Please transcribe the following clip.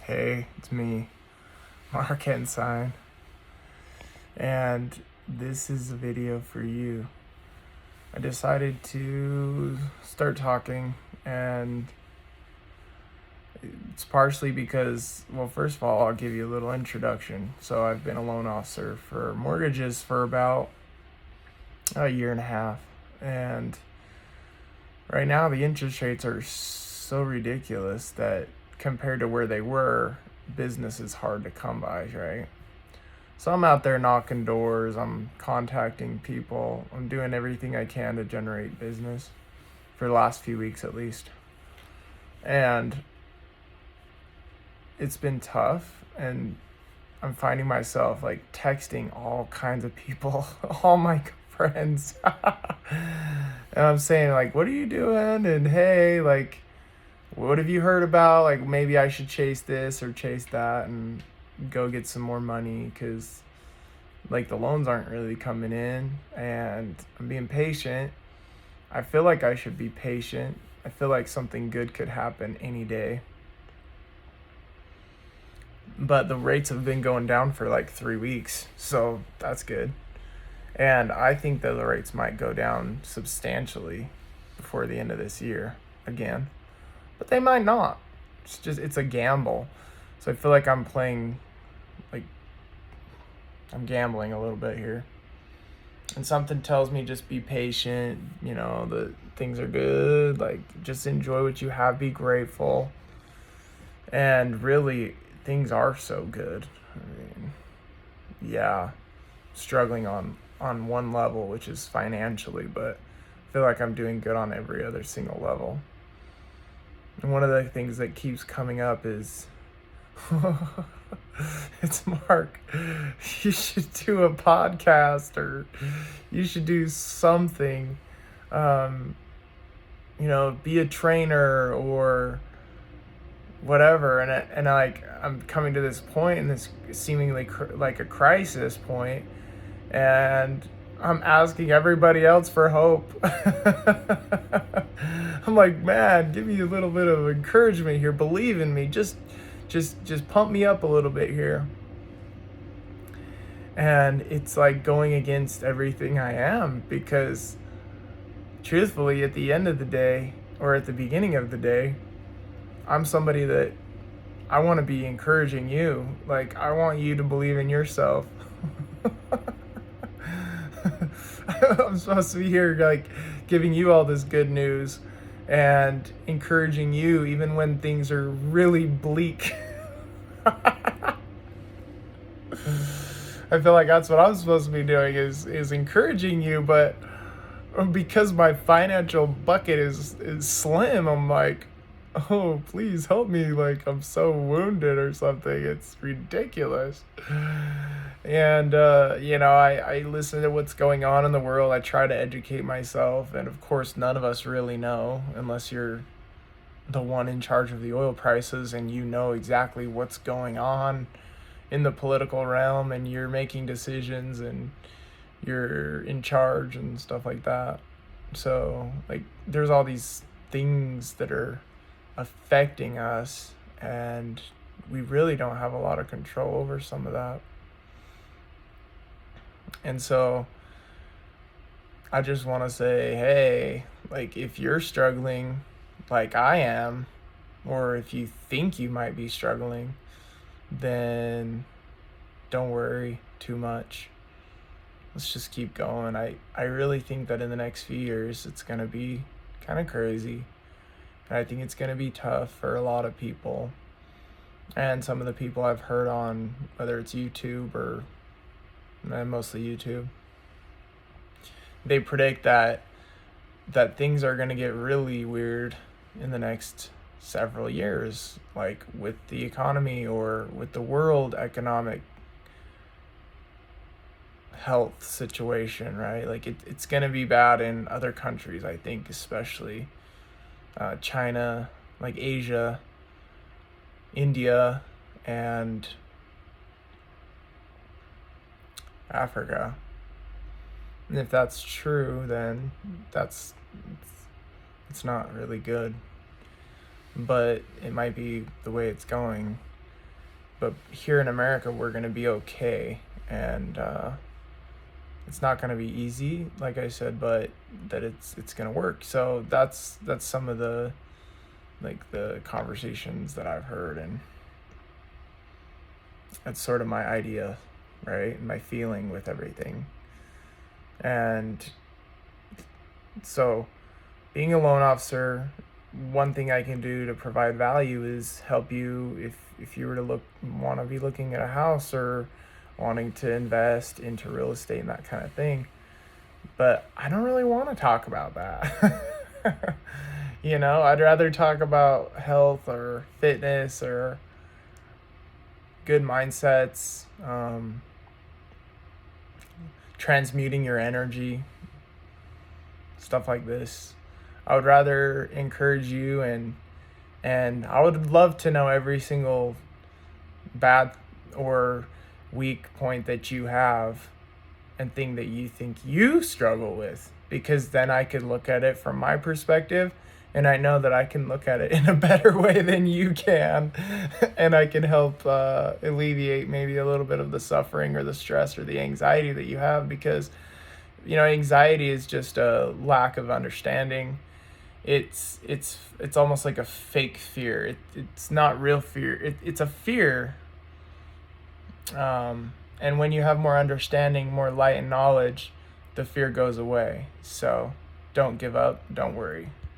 Hey, it's me, Mark Ensign, and this is a video for you. I decided to start talking, and it's partially because, well, first of all, I'll give you a little introduction. So, I've been a loan officer for mortgages for about a year and a half, and right now the interest rates are so ridiculous that compared to where they were, business is hard to come by, right? So I'm out there knocking doors, I'm contacting people, I'm doing everything I can to generate business for the last few weeks at least. And it's been tough, and I'm finding myself like texting all kinds of people, all my friends. And I'm saying like, "What are you doing?" And hey, like, what have you heard about? Like, maybe I should chase this or chase that and go get some more money because, like, the loans aren't really coming in and I'm being patient. I feel like I should be patient. I feel like something good could happen any day. But the rates have been going down for like 3 weeks, so that's good. And I think that the rates might go down substantially before the end of this year again. But they might not. It's a gamble. So I feel like like I'm gambling a little bit here. And something tells me just be patient, the things are good, like just enjoy what you have, be grateful. And really things are so good. I mean, yeah, struggling on one level, which is financially, but I feel like I'm doing good on every other single level. And one of the things that keeps coming up is it's Mark. You should do a podcast or you should do something. Be a trainer or whatever. And I'm coming to this point, and this seemingly like a crisis point, and I'm asking everybody else for hope. I'm like, man, give me a little bit of encouragement here. Believe in me. Just pump me up a little bit here. And it's like going against everything I am, because truthfully, at the end of the day, or at the beginning of the day, I'm somebody that I want to be encouraging you. Like, I want you to believe in yourself. I'm supposed to be here, like, giving you all this good news and encouraging you even when things are really bleak. I feel like that's what I'm supposed to be doing is encouraging you, but because my financial bucket is slim, I'm like, oh, please help me, like I'm so wounded or something. It's ridiculous. And I listen to what's going on in the world. I try to educate myself, and of course none of us really know unless you're the one in charge of the oil prices and you know exactly what's going on in the political realm, and you're making decisions and you're in charge and stuff like that. So, like, there's all these things that are affecting us, and we really don't have a lot of control over some of that. And so I just want to say, hey, like, if you're struggling like I am, or if you think you might be struggling, then don't worry too much. Let's just keep going. I really think that in the next few years, it's going to be kind of crazy. And I think it's going to be tough for a lot of people. And some of the people I've heard on, whether it's YouTube or mostly YouTube, they predict that things are going to get really weird in the next several years, like with the economy or with the world economic health situation, right? Like it's going to be bad in other countries, I think, especially China, like Asia, India, and Africa. And if that's true, then it's not really good. But it might be the way it's going. but here in America, we're going to be okay. And it's not going to be easy, like I said, but that it's going to work. So that's some of the conversations that I've heard, and that's sort of my idea, right? My feeling with everything. And so being a loan officer, one thing I can do to provide value is help you if you were to want to be looking at a house or wanting to invest into real estate and that kind of thing. But I don't really want to talk about that. I'd rather talk about health or fitness or good mindsets, transmuting your energy, stuff like this. I would rather encourage you, and I would love to know every single bad or weak point that you have and thing that you think you struggle with, because then I could look at it from my perspective, and I know that I can look at it in a better way than you can, and I can help alleviate maybe a little bit of the suffering or the stress or the anxiety that you have, because anxiety is just a lack of understanding. It's almost like a fake fear. It's not real fear. It's a fear. And when you have more understanding, more light and knowledge, the fear goes away. So don't give up. Don't worry.